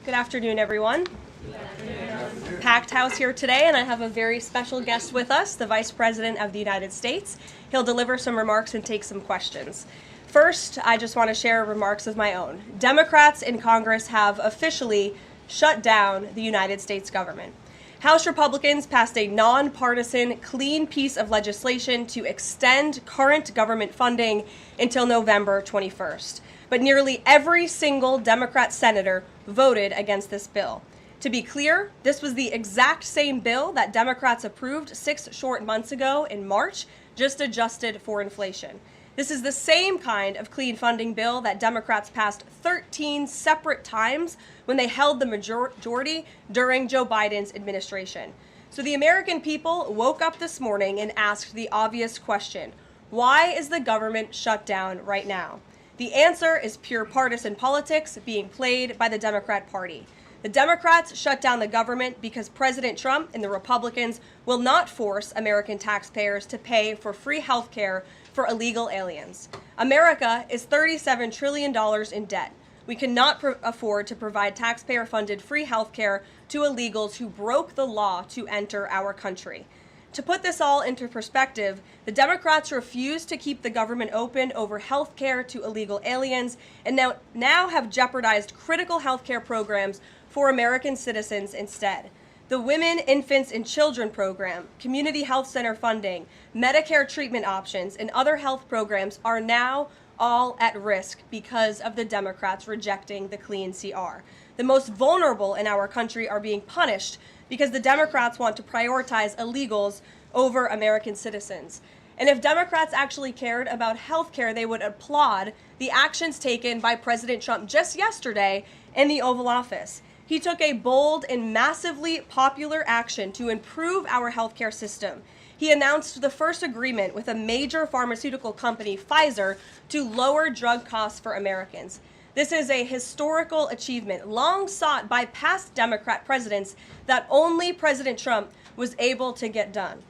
Good afternoon, everyone. Good afternoon. Packed house here today, and I have a very special guest with us, the Vice President of the United States. He'll deliver some remarks and take some questions. First, I just want to share remarks of my own. Democrats in Congress have officially shut down the United States government. House Republicans passed a nonpartisan, clean piece of legislation to extend current government funding until November 21st. But nearly every single Democrat senator voted against this bill. To be clear, this was the exact same bill that Democrats approved 6 short months ago in March, just adjusted for inflation. This is the same kind of clean funding bill that Democrats passed 13 separate times when they held the majority during Joe Biden's administration. So the American people woke up this morning and asked the obvious question: why is the government shut down right now? The answer is pure partisan politics being played by the Democrat Party. The Democrats shut down the government because President Trump and the Republicans will not force American taxpayers to pay for free health care for illegal aliens. America is $37 trillion in debt. We cannot afford to provide taxpayer-funded free health care to illegals who broke the law to enter our country. To put this all into perspective, the Democrats refused to keep the government open over health care to illegal aliens and now have jeopardized critical health care programs for American citizens instead. The Women, Infants, and Children program, community health center funding, Medicare treatment options, and other health programs are now all at risk because of the Democrats rejecting the clean CR. The most vulnerable in our country are being punished because the Democrats want to prioritize illegals over American citizens. And if Democrats actually cared about health care, they would applaud the actions taken by President Trump just yesterday in the Oval Office. He took a bold and massively popular action to improve our healthcare system. He announced the first agreement with a major pharmaceutical company, Pfizer, to lower drug costs for Americans. This is a historical achievement long sought by past Democrat presidents that only President Trump was able to get done.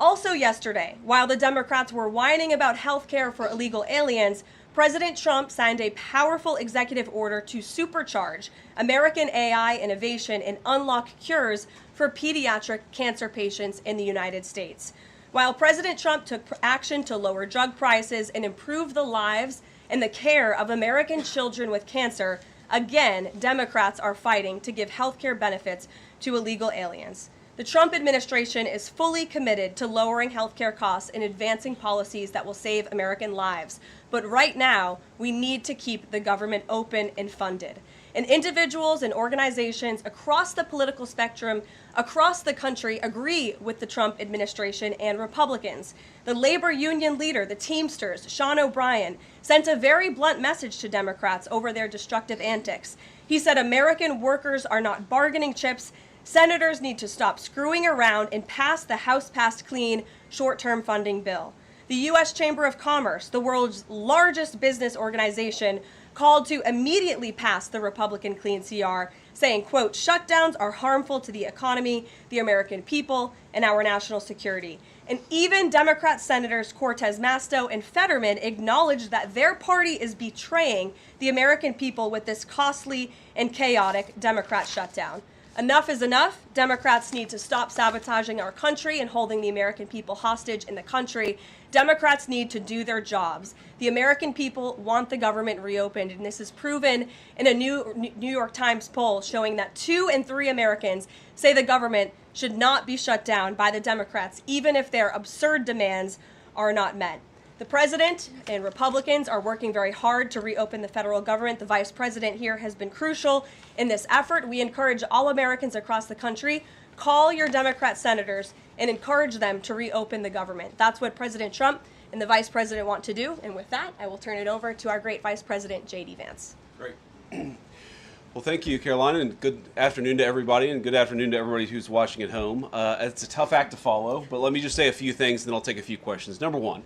Also yesterday, while the Democrats were whining about health care for illegal aliens, President Trump signed a powerful executive order to supercharge American AI innovation and unlock cures for pediatric cancer patients in the United States. While President Trump took action to lower drug prices and improve the lives and the care of American children with cancer, again, Democrats are fighting to give health care benefits to illegal aliens. The Trump administration is fully committed to lowering healthcare costs and advancing policies that will save American lives. But right now, we need to keep the government open and funded. And individuals and organizations across the political spectrum, across the country, agree with the Trump administration and Republicans. The labor union leader, the Teamsters, Sean O'Brien, sent a very blunt message to Democrats over their destructive antics. He said American workers are not bargaining chips. Senators need to stop screwing around and pass the House-passed clean short-term funding bill. The U.S. Chamber of Commerce, the world's largest business organization, called to immediately pass the Republican clean CR, saying, quote, shutdowns are harmful to the economy, the American people, and our national security. And even Democrat Senators Cortez Masto and Fetterman acknowledged that their party is betraying the American people with this costly and chaotic Democrat shutdown. Enough is enough. Democrats need to stop sabotaging our country and holding the American people hostage in the country. Democrats need to do their jobs. The American people want the government reopened, and this is proven in a New York Times poll showing that 2 in 3 Americans say the government should not be shut down by the Democrats, even if their absurd demands are not met. The president and Republicans are working very hard to reopen the federal government. The vice president here has been crucial in this effort. We encourage all Americans across the country, call your Democrat senators and encourage them to reopen the government. That's what President Trump and the vice president want to do. And with that, I will turn it over to our great vice president, J.D. Vance. Great. Well, thank you, Carolina, and good afternoon to everybody, and good afternoon to everybody who's watching at home. It's a tough act to follow, but let me just say a few things, and then I'll take a few questions. Number one,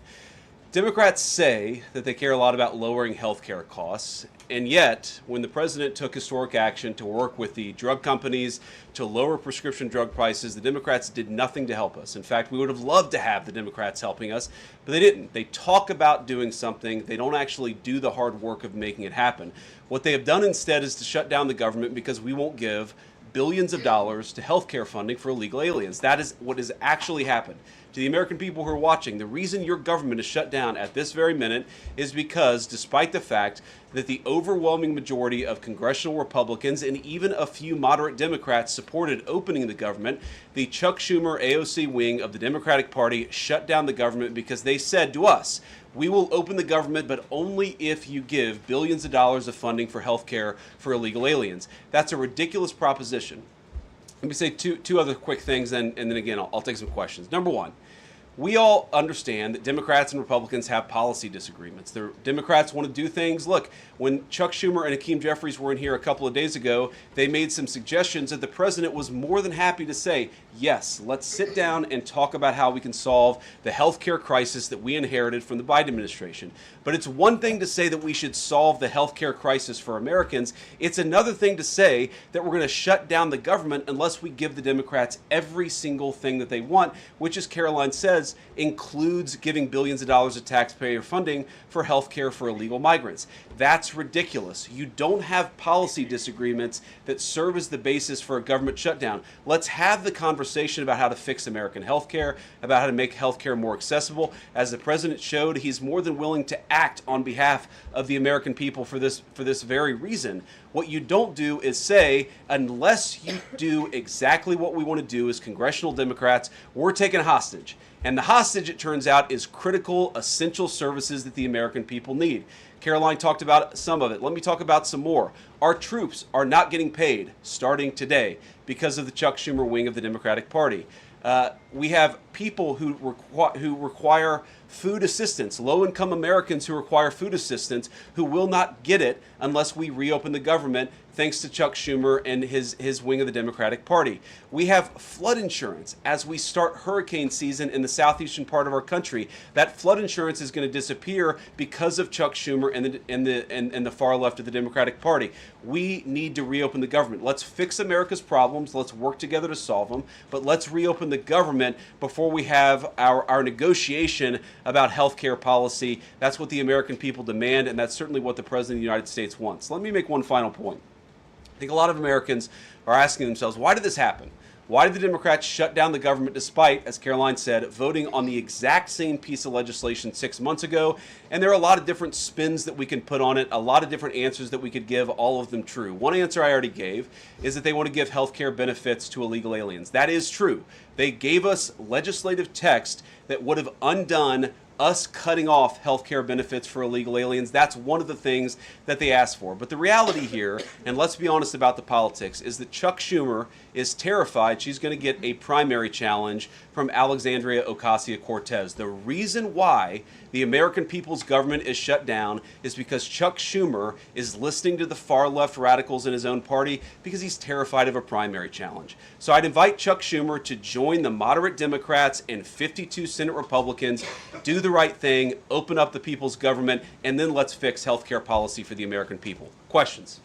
Democrats say that they care a lot about lowering health care costs, and yet, when the president took historic action to work with the drug companies to lower prescription drug prices, the Democrats did nothing to help us. In fact, we would have loved to have the Democrats helping us, but they didn't. They talk about doing something. They don't actually do the hard work of making it happen. What they have done instead is to shut down the government because we won't give billions of dollars to health care funding for illegal aliens. That is what has actually happened. To the American people who are watching, the reason your government is shut down at this very minute is because, despite the fact that the overwhelming majority of congressional Republicans and even a few moderate Democrats supported opening the government, the Chuck Schumer AOC wing of the Democratic Party shut down the government because they said to us, we will open the government, but only if you give billions of dollars of funding for health care for illegal aliens. That's a ridiculous proposition. Let me say two other quick things, and then again, I'll take some questions. Number one, we all understand that Democrats and Republicans have policy disagreements. The Democrats want to do things. Look, when Chuck Schumer and Hakeem Jeffries were in here a couple of days ago, they made some suggestions that the president was more than happy to say, yes, let's sit down and talk about how we can solve the healthcare crisis that we inherited from the Biden administration. But it's one thing to say that we should solve the healthcare crisis for Americans. It's another thing to say that we're going to shut down the government unless we give the Democrats every single thing that they want, which, as Caroline says, includes giving billions of dollars of taxpayer funding for health care for illegal migrants. That's ridiculous. You don't have policy disagreements that serve as the basis for a government shutdown. Let's have the conversation about how to fix American health care, about how to make health care more accessible. As the president showed, he's more than willing to act on behalf of the American people for this very reason. What you don't do is say, unless you do exactly what we want to do as congressional Democrats, we're taking hostage. And the hostage, it turns out, is critical, essential services that the American people need. Caroline talked about some of it. Let me talk about some more. Our troops are not getting paid starting today because of the Chuck Schumer wing of the Democratic Party. We have people who require food assistance, low-income Americans who require food assistance, who will not get it unless we reopen the government, thanks to Chuck Schumer and his wing of the Democratic Party. We have flood insurance as we start hurricane season in the southeastern part of our country. That flood insurance is going to disappear because of Chuck Schumer and the far left of the Democratic Party. We need to reopen the government. Let's fix America's problems. Let's work together to solve them. But let's reopen the government before we have our negotiation about health care policy. That's what the American people demand, and that's certainly what the President of the United States wants. Let me make one final point. I think a lot of Americans are asking themselves, why did this happen? Why did the Democrats shut down the government despite, as Caroline said, voting on the exact same piece of legislation 6 months ago? And there are a lot of different spins that we can put on it, a lot of different answers that we could give, all of them true. One answer I already gave is that they want to give health care benefits to illegal aliens. That is true. They gave us legislative text that would have undone us cutting off health care benefits for illegal aliens. That's one of the things that they asked for. But the reality here, and let's be honest about the politics, is that Chuck Schumer is terrified she's going to get a primary challenge from Alexandria Ocasio-Cortez. The reason why the American people's government is shut down is because Chuck Schumer is listening to the far left radicals in his own party because he's terrified of a primary challenge. So I'd invite Chuck Schumer to join the moderate Democrats and 52 Senate Republicans, do the right thing, open up the people's government, and then let's fix health care policy for the American people. Questions?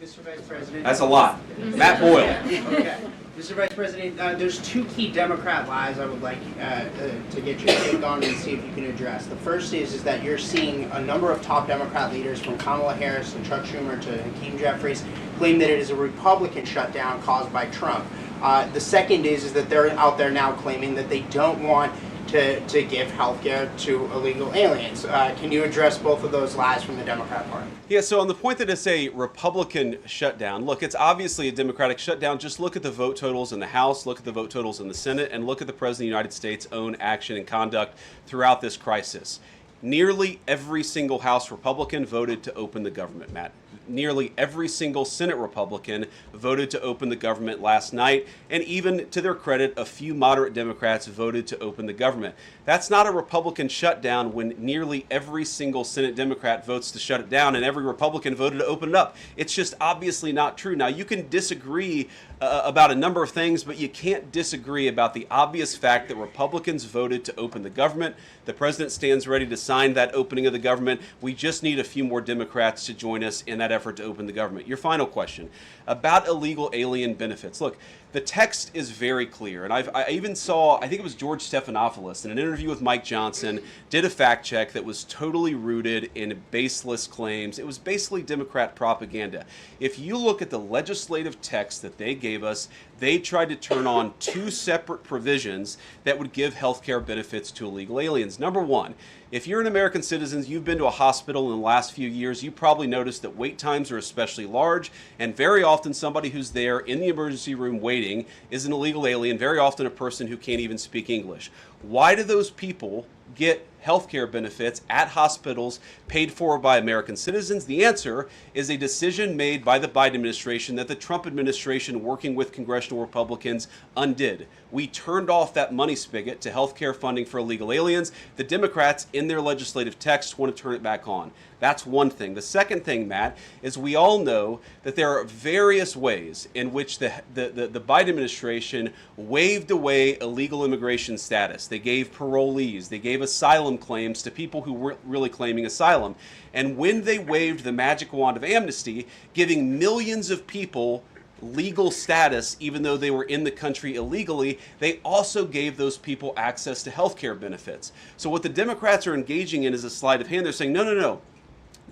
Mr. Vice President. That's a lot. Matt Boyle. Okay. Mr. Vice President, there's two key Democrat lies I would like to get your take on and see if you can address. The first is that you're seeing a number of top Democrat leaders, from Kamala Harris and Chuck Schumer to Hakeem Jeffries, claim that it is a Republican shutdown caused by Trump. The second is that they're out there now claiming that they don't want to give health care to illegal aliens. Can you address both of those lies from the Democrat Party? Yeah, so on the point that it's a Republican shutdown, look, it's obviously a Democratic shutdown. Just look at the vote totals in the House, look at the vote totals in the Senate, and look at the President of the United States' own action and conduct throughout this crisis. Nearly every single House Republican voted to open the government, Matt. nearly every single Senate Republican voted to open the government last night, and even to their credit, a few moderate Democrats voted to open the government. That's not a Republican shutdown when nearly every single Senate Democrat votes to shut it down and every Republican voted to open it up. It's just obviously not true. Now, you can disagree about a number of things, but you can't disagree about the obvious fact that Republicans voted to open the government. The president stands ready to sign that opening of the government. We just need a few more Democrats to join us in that effort to open the government. Your final question about illegal alien benefits. Look, the text is very clear, and I even saw, I think it was George Stephanopoulos in an interview with Mike Johnson, did a fact check that was totally rooted in baseless claims. It was basically Democrat propaganda. If you look at the legislative text that they gave us, they tried to turn on two separate provisions that would give health care benefits to illegal aliens. Number one, if you're an American citizen, you've been to a hospital in the last few years, you probably noticed that wait times are especially large, and very often somebody who's there in the emergency room waiting is an illegal alien, very often a person who can't even speak English. Why do those people get health care benefits at hospitals paid for by American citizens? The answer is a decision made by the Biden administration that the Trump administration, working with congressional Republicans, undid. We turned off that money spigot to health care funding for illegal aliens. The Democrats, in their legislative text, want to turn it back on. That's one thing. The second thing, Matt, is we all know that there are various ways in which the Biden administration waved away illegal immigration status. They gave parolees, they gave asylum claims to people who weren't really claiming asylum. And when they waved the magic wand of amnesty, giving millions of people legal status even though they were in the country illegally, they also gave those people access to health care benefits. So what the Democrats are engaging in is a sleight of hand. They're saying, no, no, no.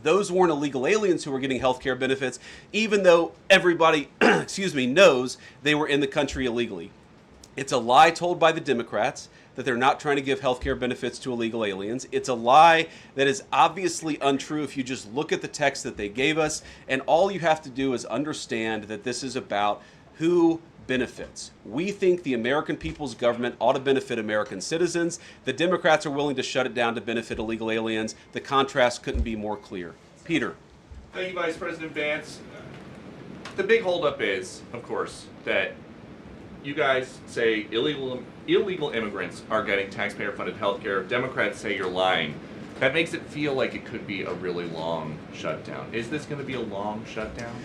Those weren't illegal aliens who were getting health care benefits, even though everybody, knows they were in the country illegally. It's a lie told by the Democrats that they're not trying to give health care benefits to illegal aliens. It's a lie that is obviously untrue if you just look at the text that they gave us, and all you have to do is understand that this is about who benefits. We think the American people's government ought to benefit American citizens. The Democrats are willing to shut it down to benefit illegal aliens. The contrast couldn't be more clear. Peter. Thank you, Vice President Vance. The big holdup is, of course, that you guys say illegal immigrants are getting taxpayer-funded health care. Democrats say you're lying. That makes it feel like it could be a really long shutdown. Is this going to be a long shutdown?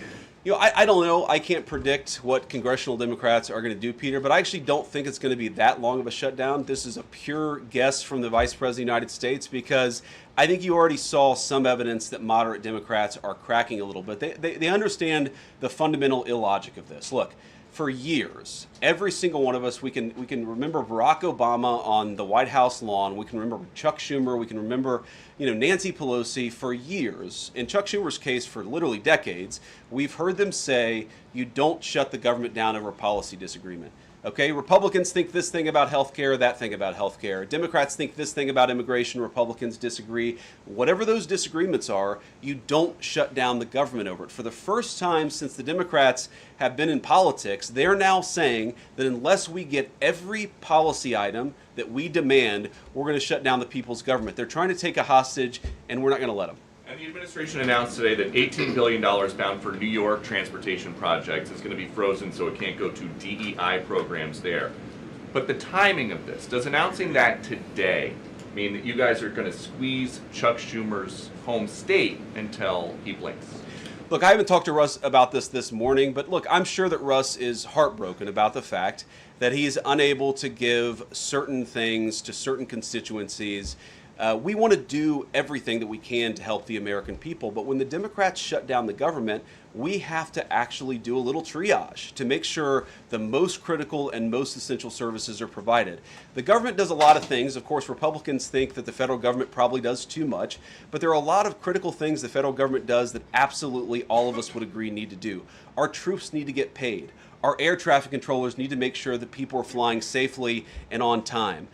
You know, I don't know. I can't predict what congressional Democrats are going to do, Peter, but I actually don't think it's going to be that long of a shutdown. This is a pure guess from the Vice President of the United States because I think you already saw some evidence that moderate Democrats are cracking a little bit. They understand the fundamental illogic of this. Look, for years, every single one of us, we can remember Barack Obama on the White House lawn. We can remember Chuck Schumer. We can remember, Nancy Pelosi for years. In Chuck Schumer's case, for literally decades, we've heard them say, you don't shut the government down over a policy disagreement. Okay, Republicans think this thing about health care, that thing about health care. Democrats think this thing about immigration, Republicans disagree. Whatever those disagreements are, you don't shut down the government over it. For the first time since the Democrats have been in politics, they're now saying that unless we get every policy item that we demand, we're going to shut down the people's government. They're trying to take a hostage, and we're not going to let them. And the administration announced today that $18 billion bound for New York transportation projects is going to be frozen so it can't go to DEI programs there. But the timing of this, does announcing that today mean that you guys are going to squeeze Chuck Schumer's home state until he blinks? Look, I haven't talked to Russ about this morning, but look, I'm sure that Russ is heartbroken about the fact that he's unable to give certain things to certain constituencies. We want to do everything that we can to help the American people, but when the Democrats shut down the government, we have to actually do a little triage to make sure the most critical and most essential services are provided. The government does a lot of things. Of course, Republicans think that the federal government probably does too much, but there are a lot of critical things the federal government does that absolutely all of us would agree need to do. Our troops need to get paid. Our air traffic controllers need to make sure that people are flying safely and on time.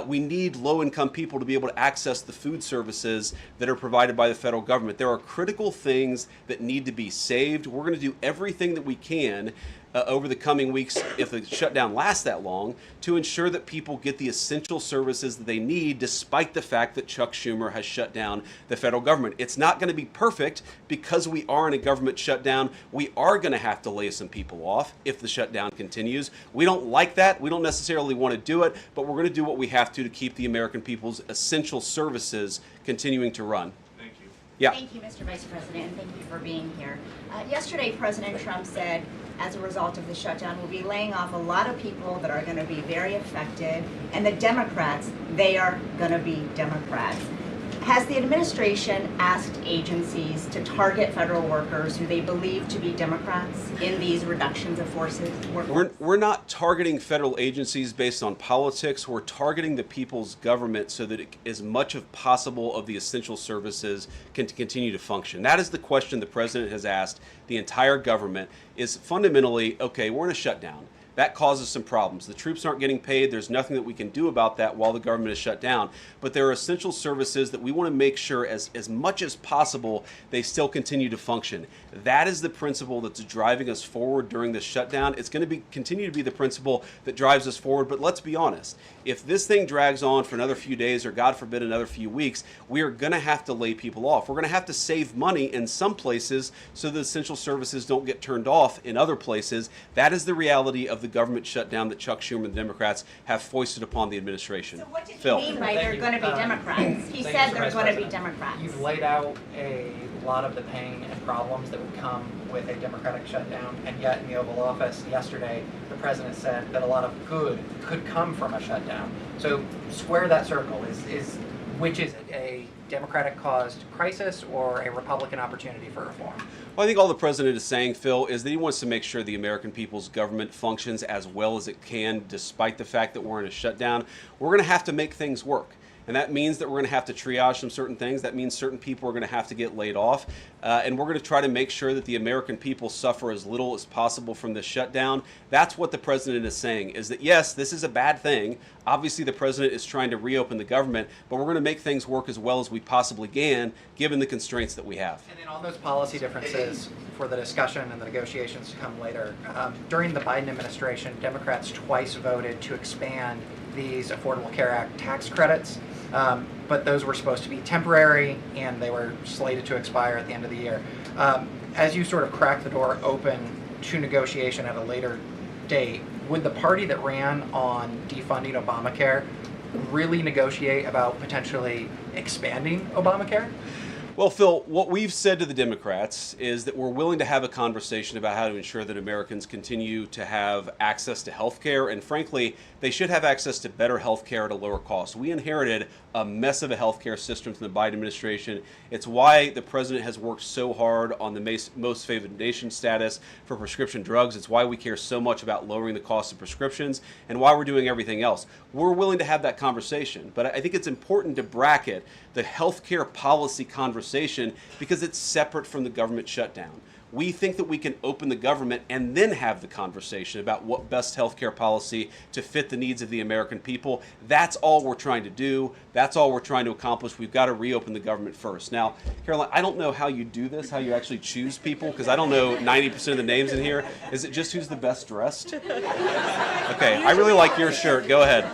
We need low-income people to be able to access the food services that are provided by the federal government. There are critical things that need to be saved. saved. We're going to do everything that we can over the coming weeks, if the shutdown lasts that long, to ensure that people get the essential services that they need, despite the fact that Chuck Schumer has shut down the federal government. It's not going to be perfect because we are in a government shutdown. We are going to have to lay some people off if the shutdown continues. We don't like that. We don't necessarily want to do it, but we're going to do what we have to keep the American people's essential services continuing to run. Thank you. Yeah. Thank you, Mr. Vice President, and thank you for being here. Yesterday, President Trump said, as a result of the shutdown, we'll be laying off a lot of people that are going to be very affected, and the Democrats, they are going to be Democrats. Has the administration asked agencies to target federal workers who they believe to be Democrats in these reductions of forces? We're not targeting federal agencies based on politics. We're targeting the people's government so that as much as possible of the essential services can continue to function. That is the question the president has asked the entire government, is fundamentally, okay, we're in a shutdown. That causes some problems. The troops aren't getting paid. There's nothing that we can do about that while the government is shut down. But there are essential services that we want to make sure as much as possible they still continue to function. That is the principle that's driving us forward during this shutdown. It's going to continue to be the principle that drives us forward. But let's be honest. If this thing drags on for another few days or, God forbid, another few weeks, we are going to have to lay people off. We're going to have to save money in some places so the essential services don't get turned off in other places. That is the reality of the government shutdown that Chuck Schumer and the Democrats have foisted upon the administration. So what did Phil. he mean by they're going to be Democrats? He said they're going to be Democrats. You've laid out a lot of the pain and problems that would come with a Democratic shutdown, and yet in the Oval Office yesterday, the president said that a lot of good could come from a shutdown. So square that circle. Which is it, a Democratic-caused crisis or a Republican opportunity for reform? Well, I think all the president is saying, Phil, is that he wants to make sure the American people's government functions as well as it can, despite the fact that we're in a shutdown. We're going to have to make things work. And that means that we're going to have to triage some certain things. That means certain people are going to have to get laid off. And we're going to try to make sure that the American people suffer as little as possible from this shutdown. That's what the president is saying, is that, yes, this is a bad thing. Obviously, the president is trying to reopen the government, but we're going to make things work as well as we possibly can, given the constraints that we have. And then on those policy differences for the discussion and the negotiations to come later, during the Biden administration, Democrats twice voted to expand these Affordable Care Act tax credits. But those were supposed to be temporary, and they were slated to expire at the end of the year. As you sort of crack the door open to negotiation at a later date, would the party that ran on defunding Obamacare really negotiate about potentially expanding Obamacare? Well, Phil, what we've said to the Democrats is that we're willing to have a conversation about how to ensure that Americans continue to have access to health care, and frankly, they should have access to better health care at a lower cost. We inherited a mess of a health care system from the Biden administration. It's why the president has worked so hard on the most favored nation status for prescription drugs. It's why we care so much about lowering the cost of prescriptions and why we're doing everything else. We're willing to have that conversation, but I think it's important to bracket the health care policy conversation because it's separate from the government shutdown. We think that we can open the government and then have the conversation about what best healthcare policy to fit the needs of the American people. That's all we're trying to do. That's all we're trying to accomplish. We've got to reopen the government first. Now, Caroline, I don't know how you do this, how you actually choose people, because I don't know 90% of the names in here. Is it just who's the best dressed? Okay, I really like your shirt. Go ahead.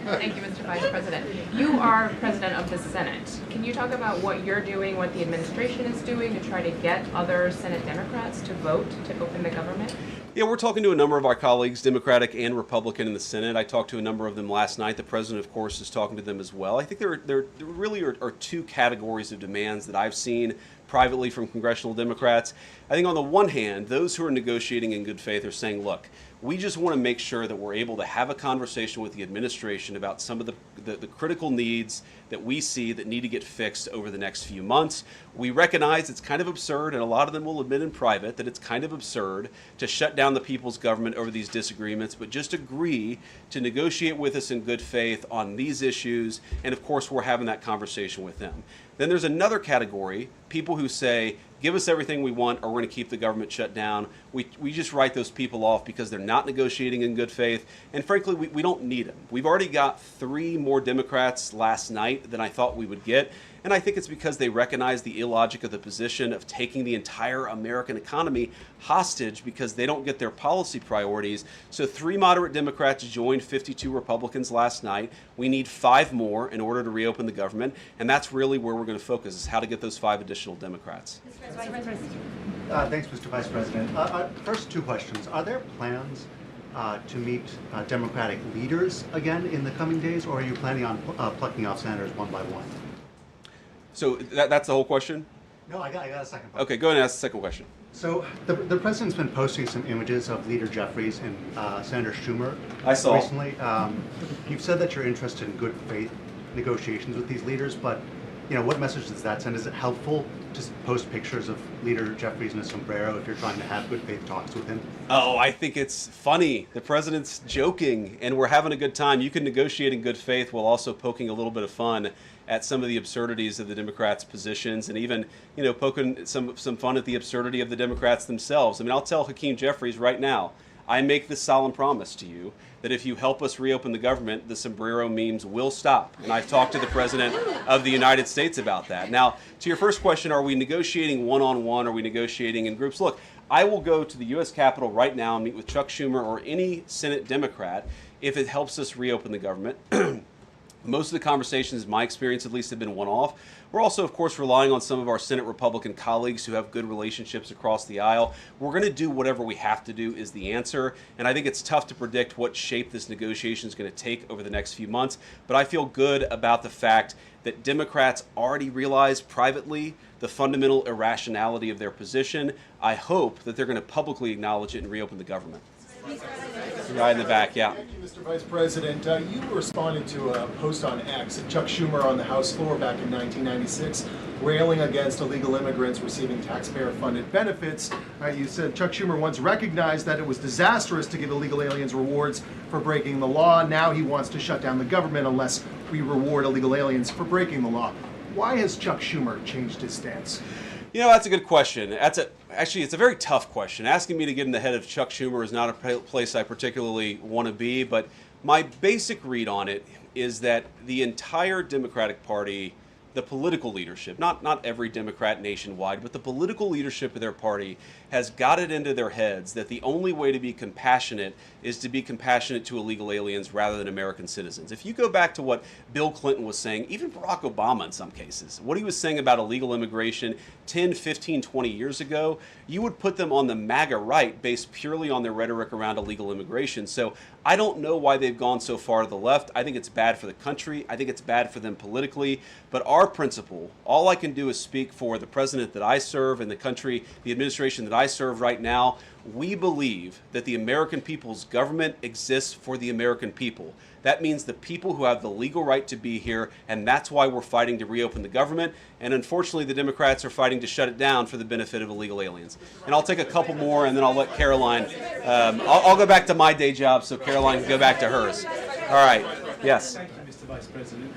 Thank you, Mr. Vice President. You are President of the Senate. Can you talk about what you're doing, what the administration is doing to try to get other Senate Democrats to vote to open the government? Yeah, we're talking to a number of our colleagues, Democratic and Republican in the Senate. I talked to a number of them last night. The president, of course, is talking to them as well. I think there really are two categories of demands that I've seen privately from congressional Democrats. I think on the one hand, those who are negotiating in good faith are saying, look, we just want to make sure that we're able to have a conversation with the administration about some of the critical needs that we see that need to get fixed over the next few months. We recognize it's kind of absurd, and a lot of them will admit in private that it's kind of absurd to shut down the people's government over these disagreements, but just agree to negotiate with us in good faith on these issues, and of course we're having that conversation with them. Then there's another category, people who say, give us everything we want or we're going to keep the government shut down. We just write those people off because they're not negotiating in good faith. And frankly, we don't need them. We've already got 3 more Democrats last night than I thought we would get. And I think it's because they recognize the illogic of the position of taking the entire American economy hostage because they don't get their policy priorities. So 3 moderate Democrats joined 52 Republicans last night. We need 5 more in order to reopen the government, and that's really where we're going to focus, is how to get those 5 additional Democrats. Thanks, Mr. Vice President. First, 2 questions. Are there plans to meet Democratic leaders again in the coming days, or are you planning on plucking off senators one by one? So that's the whole question? No, I got a second part. Okay, go ahead and ask the second question. So the president's been posting some images of Leader Jeffries and Senator Schumer. I saw. Recently. You've said that you're interested in good faith negotiations with these leaders, but what message does that send? Is it helpful to post pictures of Leader Jeffries in a sombrero if you're trying to have good faith talks with him? Oh, I think it's funny. The president's joking, and we're having a good time. You can negotiate in good faith while also poking a little bit of fun at some of the absurdities of the Democrats' positions, and even, poking some fun at the absurdity of the Democrats themselves. I mean, I'll tell Hakeem Jeffries right now, I make this solemn promise to you that if you help us reopen the government, the sombrero memes will stop. And I've talked to the President of the United States about that. Now, to your first question, are we negotiating one-on-one? Are we negotiating in groups? Look, I will go to the U.S. Capitol right now and meet with Chuck Schumer or any Senate Democrat if it helps us reopen the government. Most of the conversations, in my experience at least, have been one-off. We're also, of course, relying on some of our Senate Republican colleagues who have good relationships across the aisle. We're going to do whatever we have to do is the answer. And I think it's tough to predict what shape this negotiation is going to take over the next few months. But I feel good about the fact that Democrats already realize privately the fundamental irrationality of their position. I hope that they're going to publicly acknowledge it and reopen the government. Right in the back, yeah. Thank you, Mr. Vice President. You responded to a post on X of Chuck Schumer on the House floor back in 1996, railing against illegal immigrants receiving taxpayer-funded benefits. You said Chuck Schumer once recognized that it was disastrous to give illegal aliens rewards for breaking the law. Now he wants to shut down the government unless we reward illegal aliens for breaking the law. Why has Chuck Schumer changed his stance? That's a good question. Actually, it's a very tough question. Asking me to get in the head of Chuck Schumer is not a place I particularly want to be, but my basic read on it is that the entire Democratic Party, the political leadership, not every Democrat nationwide, but the political leadership of their party has got it into their heads that the only way to be compassionate is to be compassionate to illegal aliens rather than American citizens. If you go back to what Bill Clinton was saying, even Barack Obama in some cases, what he was saying about illegal immigration 10, 15, 20 years ago, you would put them on the MAGA right based purely on their rhetoric around illegal immigration. So I don't know why they've gone so far to the left. I think it's bad for the country. I think it's bad for them politically. But our principle, all I can do is speak for the president that I serve and the country, the administration that I serve right now. We believe that the American people's government exists for the American people. That means the people who have the legal right to be here, and that's why we're fighting to reopen the government. And unfortunately, the Democrats are fighting to shut it down for the benefit of illegal aliens. And I'll take a couple more, and then I'll let Caroline. I'll go back to my day job so Caroline can go back to hers. All right. Yes. Thank you, Mr. Vice President.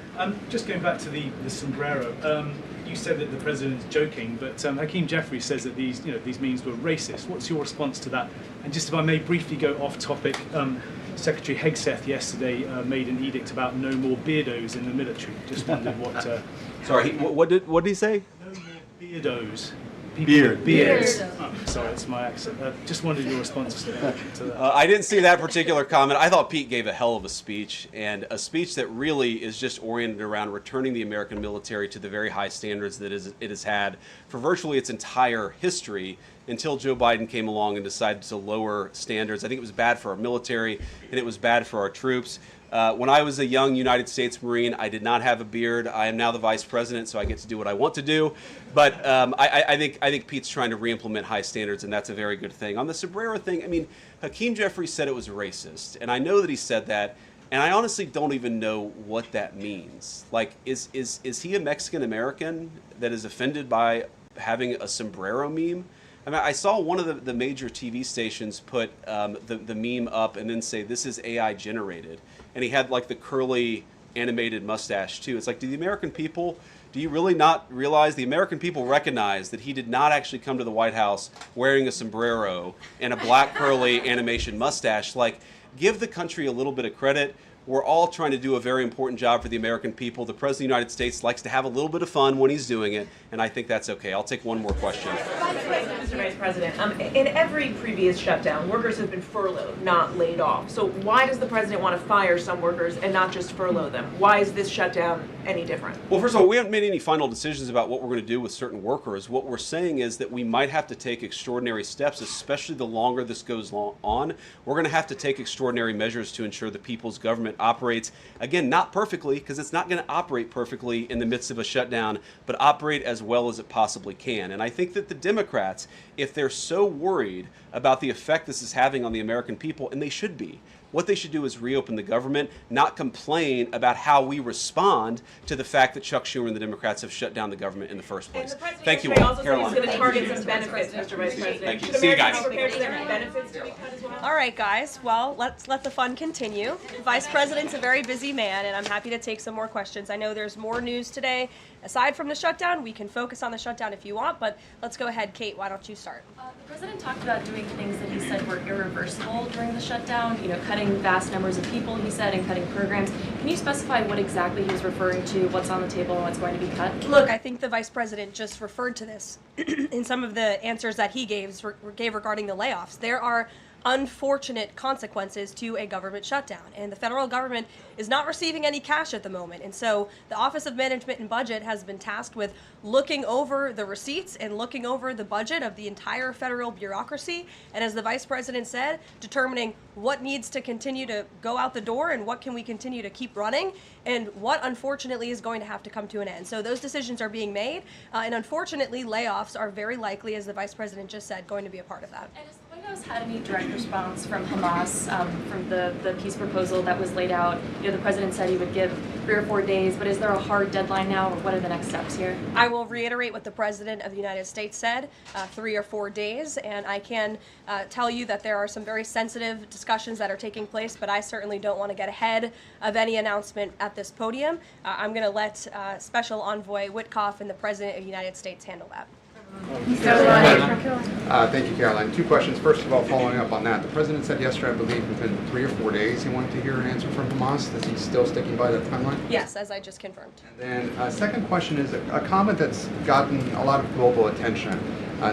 Just going back to the sombrero. You said that the president is joking, but Hakeem Jeffries says that these memes were racist. What's your response to that? And just if I may briefly go off topic, Secretary Hegseth yesterday made an edict about no more beardos in the military. Just wondered what. Sorry, what did he say? No more beardos. Beards. Oh, sorry, it's my accent. Just wondered your response to that. I didn't see that particular comment. I thought Pete gave a hell of a speech, and a speech that really is just oriented around returning the American military to the very high standards that it has had for virtually its entire history until Joe Biden came along and decided to lower standards. I think it was bad for our military, and it was bad for our troops. When I was a young United States Marine, I did not have a beard. I am now the vice president, so I get to do what I want to do. But I think Pete's trying to re-implement high standards, and that's a very good thing. On the sombrero thing, I mean, Hakeem Jeffries said it was racist, and I know that he said that, and I honestly don't even know what that means. Like, is he a Mexican American that is offended by having a sombrero meme? I mean, I saw one of the major TV stations put the meme up and then say, this is AI generated. And he had like the curly animated mustache too. It's like, do you really not realize the American people recognize that he did not actually come to the White House wearing a sombrero and a black curly animation mustache? Like, give the country a little bit of credit. We're all trying to do a very important job for the American people. The President of the United States likes to have a little bit of fun when he's doing it, and I think that's okay. I'll take one more question. Mr. Vice President, in every previous shutdown, workers have been furloughed, not laid off. So why does the president want to fire some workers and not just furlough them? Why is this shutdown any different? Well, first of all, we haven't made any final decisions about what we're going to do with certain workers. What we're saying is that we might have to take extraordinary steps, especially the longer this goes on. We're going to have to take extraordinary measures to ensure the people's government operates, again, not perfectly, because it's not going to operate perfectly in the midst of a shutdown, but operate as well as it possibly can. And I think that the Democrats, if they're so worried about the effect this is having on the American people, and they should be, what they should do is reopen the government, not complain about how we respond to the fact that Chuck Schumer and the Democrats have shut down the government in the first place. Thank you all. Also said he's going to target some benefits, Mr. Vice President. Thank you. Should See you guys. Americans prepare for their benefits to be cut as well? All right, guys. Well, let's let the fun continue. Vice President's a very busy man, and I'm happy to take some more questions. I know there's more news today. Aside from the shutdown, we can focus on the shutdown if you want, but let's go ahead. Kate, why don't you start? The president talked about doing things that he said were irreversible during the shutdown, cutting vast numbers of people, he said, and cutting programs. Can you specify what exactly he was referring to, what's on the table, and what's going to be cut? Look, I think the Vice President just referred to this in some of the answers that he gave regarding the layoffs. There are unfortunate consequences to a government shutdown, and the federal government is not receiving any cash at the moment, and so the Office of Management and Budget has been tasked with looking over the receipts and looking over the budget of the entire federal bureaucracy, and as the Vice President said, determining what needs to continue to go out the door and what can we continue to keep running, and what unfortunately is going to have to come to an end. So those decisions are being made, and unfortunately layoffs are very likely, as the Vice President just said, going to be a part of that. And has the White House had any direct response from Hamas, from the peace proposal that was laid out? The president said he would give 3 or 4 days, but is there a hard deadline now, or what are the next steps here? I will reiterate what the President of the United States said, 3 or 4 days, and I can tell you that there are some very sensitive discussions that are taking place, but I certainly don't want to get ahead of any announcement at this podium. I'm going to let Special Envoy Witkoff and the President of the United States handle that. Thank you, Caroline. 2 questions. First of all, following up on that, the president said yesterday, I believe, within 3 or 4 days he wanted to hear an answer from Hamas. Is he still sticking by that timeline? Yes, as I just confirmed. And then second question is a comment that's gotten a lot of global attention.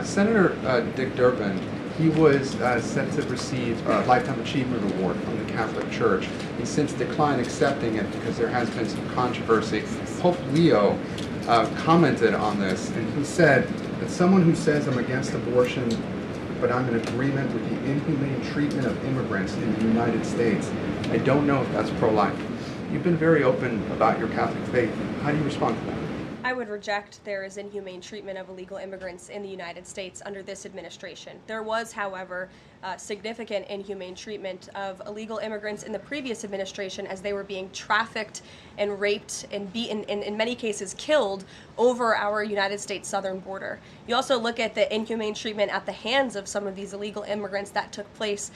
Senator Dick Durbin, he was set to receive a Lifetime Achievement Award from the Catholic Church. He's since declined accepting it because there has been some controversy. Pope Leo commented on this, and he said that someone who says I'm against abortion, but I'm in agreement with the inhumane treatment of immigrants in the United States, I don't know if that's pro-life. You've been very open about your Catholic faith. How do you respond to that? I would reject there is inhumane treatment of illegal immigrants in the United States under this administration. There was, however, significant inhumane treatment of illegal immigrants in the previous administration as they were being trafficked and raped and beaten, and in many cases killed, over our United States southern border. You also look at the inhumane treatment at the hands of some of these illegal immigrants that took place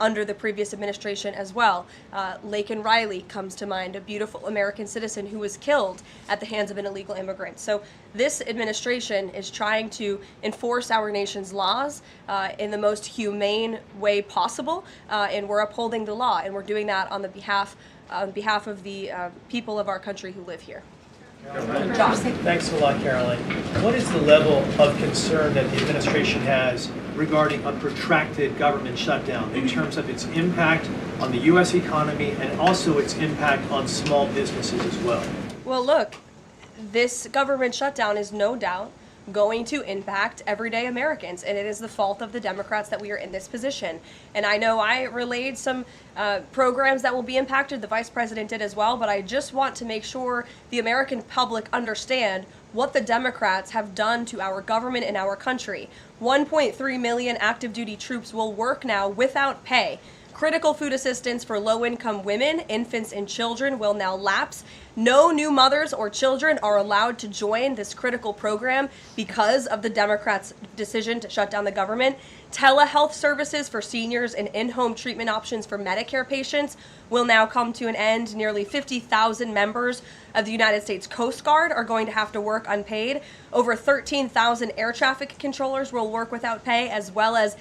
under the previous administration as well. Laken Riley comes to mind, a beautiful American citizen who was killed at the hands of an illegal immigrant. So this administration is trying to enforce our nation's laws in the most humane way possible, and we're upholding the law, and we're doing that on behalf of the people of our country who live here. Josh. Thanks a lot, Caroline. What is the level of concern that the administration has regarding a protracted government shutdown in terms of its impact on the U.S. economy and also its impact on small businesses as well? Well, look, this government shutdown is no doubt going to impact everyday Americans, and it is the fault of the Democrats that we are in this position. And I know I relayed some programs that will be impacted, the Vice President did as well, but I just want to make sure the American public understand what the Democrats have done to our government and our country. 1.3 million active duty troops will work now without pay. Critical food assistance for low-income women, infants, and children will now lapse. No new mothers or children are allowed to join this critical program because of the Democrats' decision to shut down the government. Telehealth services for seniors and in-home treatment options for Medicare patients will now come to an end. Nearly 50,000 members of the United States Coast Guard are going to have to work unpaid. Over 13,000 air traffic controllers will work without pay, as well as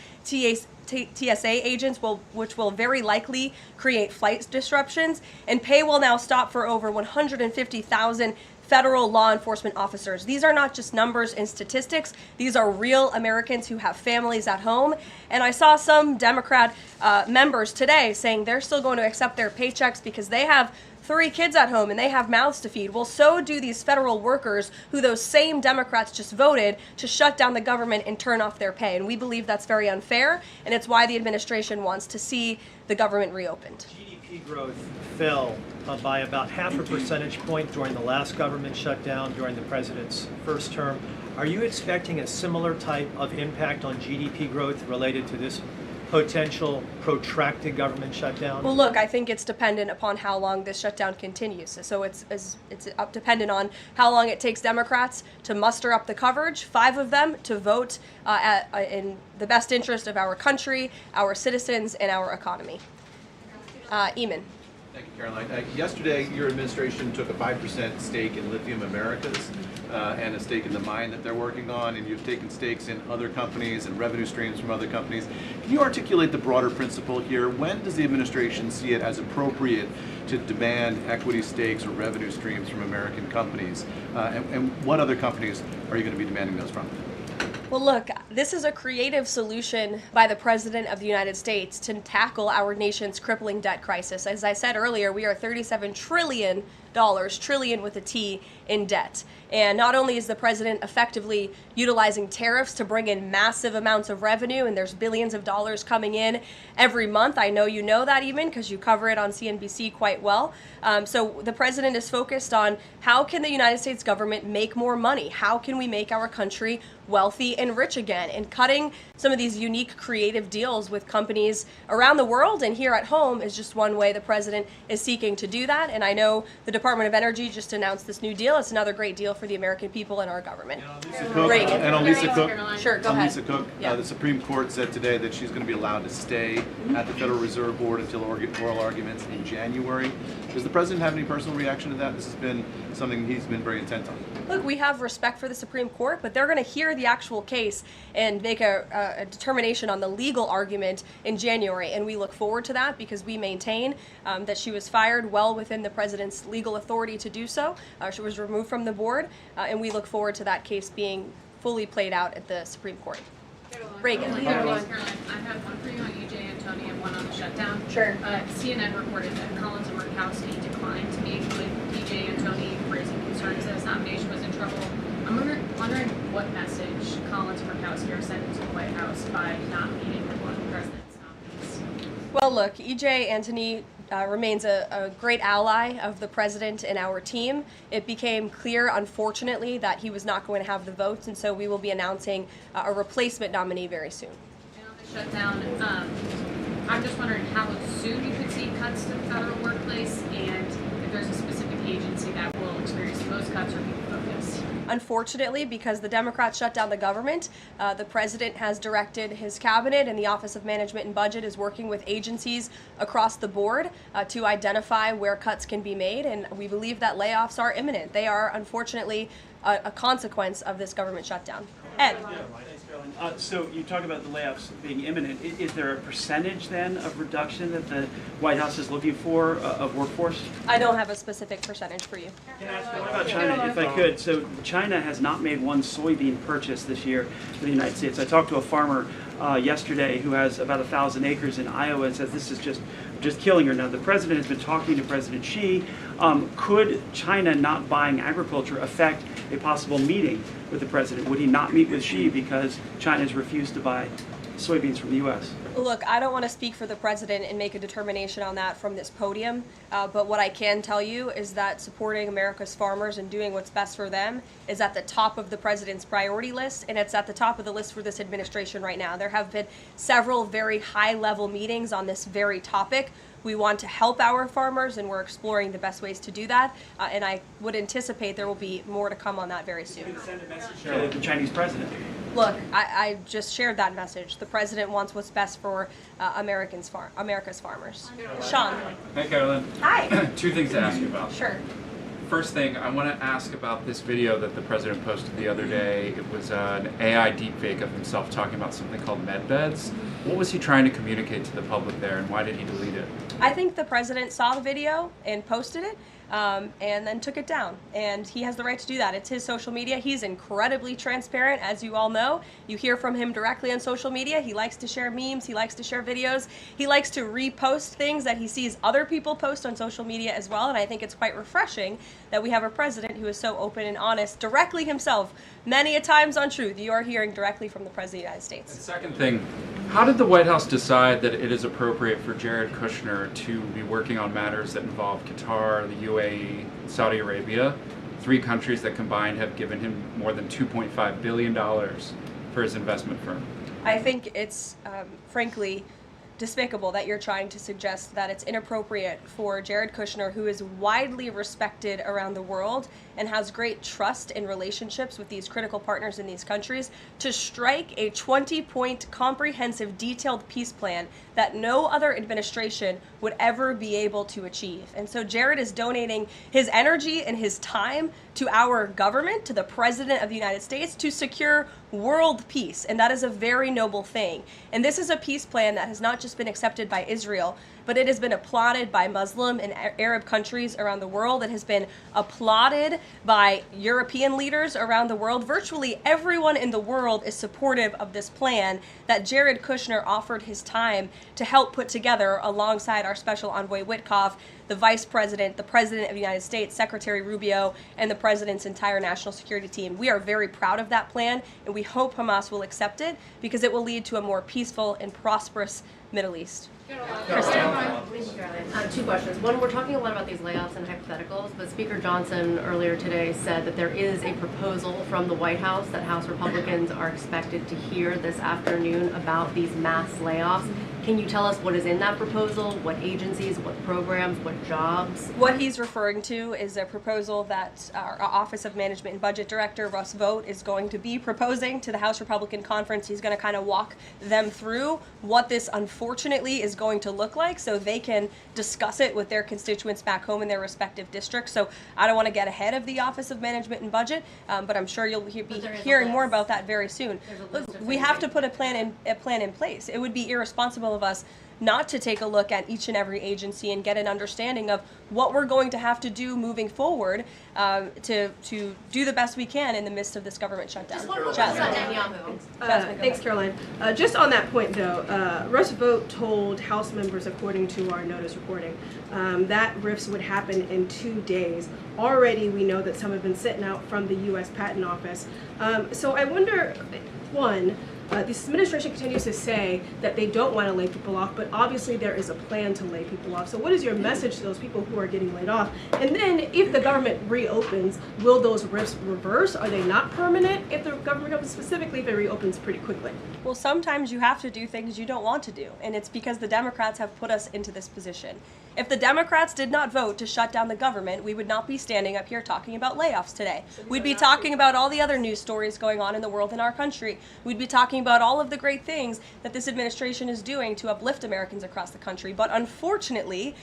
TSA agents, which will very likely create flight disruptions, and pay will now stop for over 150,000 federal law enforcement officers. These are not just numbers and statistics. These are real Americans who have families at home. And I saw some Democrat members today saying they're still going to accept their paychecks because they have 3 kids at home and they have mouths to feed. Well, so do these federal workers who those same Democrats just voted to shut down the government and turn off their pay. And we believe that's very unfair, and it's why the administration wants to see the government reopened. GDP growth fell by about half a percentage point during the last government shutdown during the president's first term. Are you expecting a similar type of impact on GDP growth related to this potential protracted government shutdown? Well, look, I think it's dependent upon how long this shutdown continues. So it's dependent on how long it takes Democrats to muster up the coverage, 5 of them, to vote in the best interest of our country, our citizens, and our economy. Eamon. Thank you, Caroline. Yesterday, your administration took a 5% stake in Lithium Americas and a stake in the mine that they're working on, and you've taken stakes in other companies and revenue streams from other companies. Can you articulate the broader principle here? When does the administration see it as appropriate to demand equity stakes or revenue streams from American companies? And what other companies are you going to be demanding those from? Well, look, this is a creative solution by the President of the United States to tackle our nation's crippling debt crisis. As I said earlier, we are $37 trillion, trillion with a T, in debt. And not only is the president effectively utilizing tariffs to bring in massive amounts of revenue, and there's billions of dollars coming in every month. I know you know that even because you cover it on CNBC quite well. So the president is focused on how can the United States government make more money? How can we make our country wealthy and rich again? And cutting some of these unique creative deals with companies around the world and here at home is just one way the president is seeking to do that. And I know the Department of Energy just announced this new deal. It's another great deal for the American people and our government. And on Lisa Cook, Sure, go ahead. Lisa Cook, Yeah. the Supreme Court said today that she's going to be allowed to stay at the Federal Reserve Board until oral arguments in January. Does the president have any personal reaction to that? This has been something he's been very intent on. Look, we have respect for the Supreme Court, but they're going to hear the actual case and make a determination on the legal argument in January. And we look forward to that because we maintain that she was fired well within the president's legal authority to do so. She was removed from the board, and we look forward to that case being fully played out at the Supreme Court. Reagan. Caroline, I have one for you on EJ and Tony and one on the shutdown. Sure. CNN reported that Collins and Murkowski declined to meet with EJ and Tony, raising concerns that his nomination was in trouble. I'm wondering what message Collins and Murkowski are sending to the White House by not meeting with one of the president's nominees. Well, look, EJ Antony remains a great ally of the president and our team. It became clear, unfortunately, that he was not going to have the votes, and so we will be announcing a replacement nominee very soon. And on the shutdown, I'm just wondering how soon you could see cuts to the federal workplace, and if there's a specific agency that will experience the most cuts or be focused. Unfortunately, because the Democrats shut down the government, the president has directed his cabinet, and the Office of Management and Budget is working with agencies across the board to identify where cuts can be made, and we believe that layoffs are imminent. They are, unfortunately, a consequence of this government shutdown. Ed. So you talk about the layoffs being imminent. Is there a percentage then of reduction that the White House is looking for of workforce? I don't have a specific percentage for you. What about China, if I could? So China has not made one soybean purchase this year for the United States. I talked to a farmer yesterday who has about 1,000 acres in Iowa and says this is just killing her. Now, the president has been talking to President Xi. Could China not buying agriculture affect a possible meeting with the president? Would he not meet with Xi because China has refused to buy soybeans from the U.S.? Look, I don't want to speak for the president and make a determination on that from this podium, but what I can tell you is that supporting America's farmers and doing what's best for them is at the top of the president's priority list, and it's at the top of the list for this administration right now. There have been several very high-level meetings on this very topic. We want to help our farmers, and we're exploring the best ways to do that, and I would anticipate there will be more to come on that very soon. You can send a message to the Chinese president. Look, I just shared that message. The president wants what's best for America's farmers. Sean. Hey, Carolyn. Hi. 2 things to ask you about. Sure. First thing, I want to ask about this video that the president posted the other day. It was an AI deepfake of himself talking about something called med beds. What was he trying to communicate to the public there, and why did he delete it? I think the president saw the video and posted it, and then took it down. And he has the right to do that. It's his social media. He's incredibly transparent, as you all know. You hear from him directly on social media. He likes to share memes. He likes to share videos. He likes to repost things that he sees other people post on social media as well. And I think it's quite refreshing that we have a president who is so open and honest directly himself. Many a times on Truth, you are hearing directly from the President of the United States. And second thing, how did the White House decide that it is appropriate for Jared Kushner to be working on matters that involve Qatar, the UAE, Saudi Arabia, 3 countries that combined have given him more than $2.5 billion for his investment firm? I think it's, frankly, despicable that you're trying to suggest that it's inappropriate for Jared Kushner, who is widely respected around the world and has great trust in relationships with these critical partners in these countries, to strike a 20-point comprehensive detailed peace plan that no other administration would ever be able to achieve. And so Jared is donating his energy and his time to our government, to the President of the United States, to secure world peace. And that is a very noble thing. And this is a peace plan that has not just been accepted by Israel, but it has been applauded by Muslim and Arab countries around the world. It has been applauded by European leaders around the world. Virtually everyone in the world is supportive of this plan that Jared Kushner offered his time to help put together alongside our Special Envoy Witkoff, the Vice President, the President of the United States, Secretary Rubio, and the President's entire national security team. We are very proud of that plan, and we hope Hamas will accept it because it will lead to a more peaceful and prosperous Middle East. Two questions. One, we're talking a lot about these layoffs and hypotheticals, but Speaker Johnson earlier today said that there is a proposal from the White House that House Republicans are expected to hear this afternoon about these mass layoffs. Can you tell us what is in that proposal? What agencies, what programs, what jobs? What he's referring to is a proposal that our Office of Management and Budget Director, Russ Vought, is going to be proposing to the House Republican Conference. He's going to kind of walk them through what this unfortunately is going to look like so they can discuss it with their constituents back home in their respective districts. So I don't want to get ahead of the Office of Management and Budget, but I'm sure you'll be hearing more about that very soon. Look, we have to put a plan in place. It would be irresponsible of us not to take a look at each and every agency and get an understanding of what we're going to have to do moving forward to do the best we can in the midst of this government shutdown. Thanks, Caroline. Just on that point, though, Russ Vought told House members, according to our notice reporting, that RIFs would happen in 2 days. Already, we know that some have been sitting out from the U.S. Patent Office. So I wonder, one, this administration continues to say that they don't want to lay people off, but obviously there is a plan to lay people off. So what is your message to those people who are getting laid off? And then if the government reopens, will those RIFs reverse? Are they not permanent if the government reopens, specifically if it reopens pretty quickly? Well, sometimes you have to do things you don't want to do, and it's because the Democrats have put us into this position. If the Democrats did not vote to shut down the government, we would not be standing up here talking about layoffs today. We'd be talking about all the other news stories going on in the world in our country. We'd be talking about all of the great things that this administration is doing to uplift Americans across the country. But unfortunately,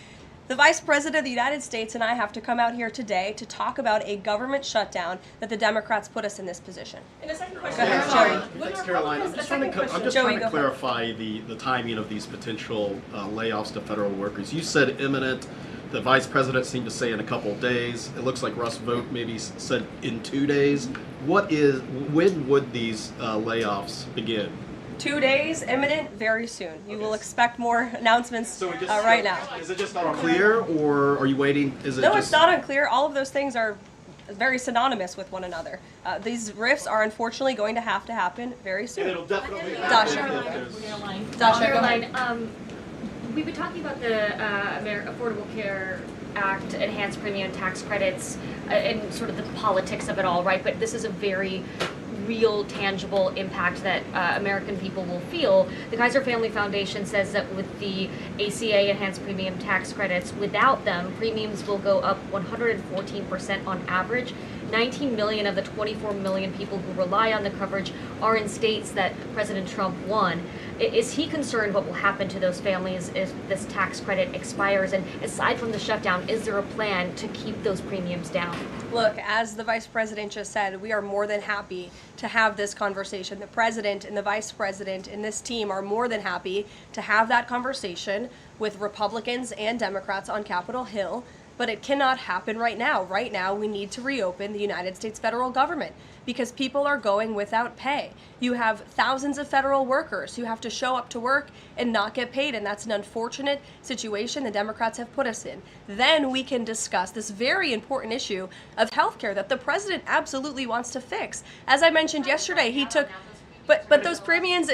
the Vice President of the United States and I have to come out here today to talk about a government shutdown that the Democrats put us in this position. And a second question. Go ahead, Joey. Thanks, Caroline. I'm just trying to clarify the timing of these potential layoffs to federal workers. You said imminent. The Vice President seemed to say in a couple of days. It looks like Russ Vought maybe said in 2 days. When would these layoffs begin? 2 days, imminent, very soon. You will expect more announcements right now. Is it just not unclear, or are you waiting? No, it's not unclear. All of those things are very synonymous with one another. These RIFs are unfortunately going to happen very soon. And it'll definitely Caroline, we've been talking about the Affordable Care Act, enhanced premium tax credits, and sort of the politics of it all, right? But this is a very real, tangible impact that American people will feel. The Kaiser Family Foundation says that with the ACA enhanced premium tax credits, without them, premiums will go up 114% on average. 19 million of the 24 million people who rely on the coverage are in states that President Trump won. Is he concerned what will happen to those families if this tax credit expires? And aside from the shutdown, is there a plan to keep those premiums down? Look, as the Vice President just said, we are more than happy to have this conversation. The President and the Vice President and this team are more than happy to have that conversation with Republicans and Democrats on Capitol Hill, but it cannot happen right now. Right now, we need to reopen the United States federal government because people are going without pay. You have thousands of federal workers who have to show up to work and not get paid, and that's an unfortunate situation the Democrats have put us in. Then we can discuss this very important issue of health care that the President absolutely wants to fix. As I mentioned yesterday, he took... But those premiums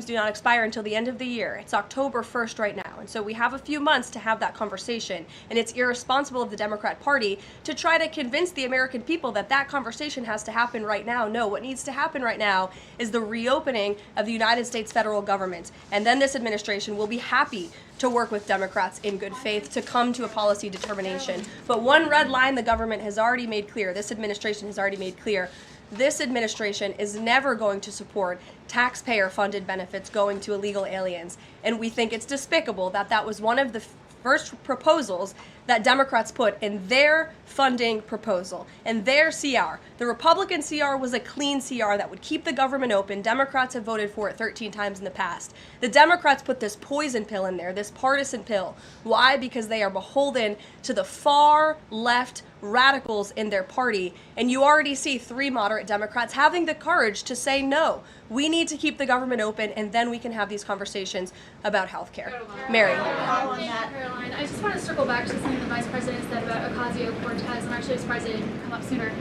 do not expire until the end of the year. It's October 1st right now. And so we have a few months to have that conversation. And it's irresponsible of the Democrat Party to try to convince the American people that that conversation has to happen right now. No, what needs to happen right now is the reopening of the United States federal government. And then this administration will be happy to work with Democrats in good faith to come to a policy determination. But one red line the government has already made clear, this administration has already made clear, this administration is never going to support taxpayer-funded benefits going to illegal aliens. And we think it's despicable that that was one of the first proposals that Democrats put in their funding proposal, in their CR. The Republican CR was a clean CR that would keep the government open. Democrats have voted for it 13 times in the past. The Democrats put this poison pill in there, this partisan pill. Why? Because they are beholden to the far left radicals in their party, and you already see 3 moderate Democrats having the courage to say no. We need to keep the government open, and then we can have these conversations about health care. Mary. Caroline, I just want to circle back to something the Vice President said about Ocasio-Cortez, and actually Vice President didn't come up sooner.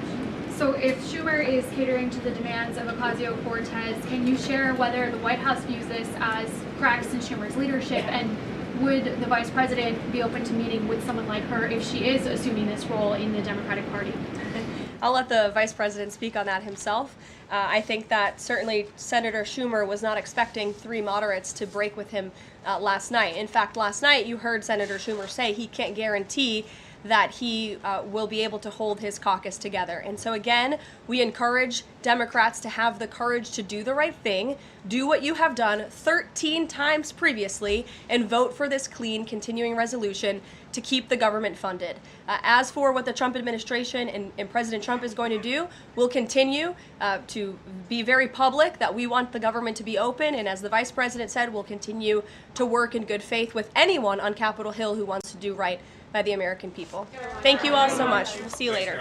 So if Schumer is catering to the demands of Ocasio-Cortez, can you share whether the White House views this as cracks in Schumer's leadership, and would the Vice President be open to meeting with someone like her if she is assuming this role in the Democratic Party? I'll let the Vice President speak on that himself. I think that certainly Senator Schumer was not expecting 3 moderates to break with him last night. In fact, last night you heard Senator Schumer say he can't guarantee that he will be able to hold his caucus together. And so again, we encourage Democrats to have the courage to do the right thing, do what you have done 13 times previously, and vote for this clean continuing resolution to keep the government funded. As for what the Trump administration and President Trump is going to do, we'll continue to be very public that we want the government to be open, and as the Vice President said, we'll continue to work in good faith with anyone on Capitol Hill who wants to do right by the American people. Thank you all so much. We'll see you later.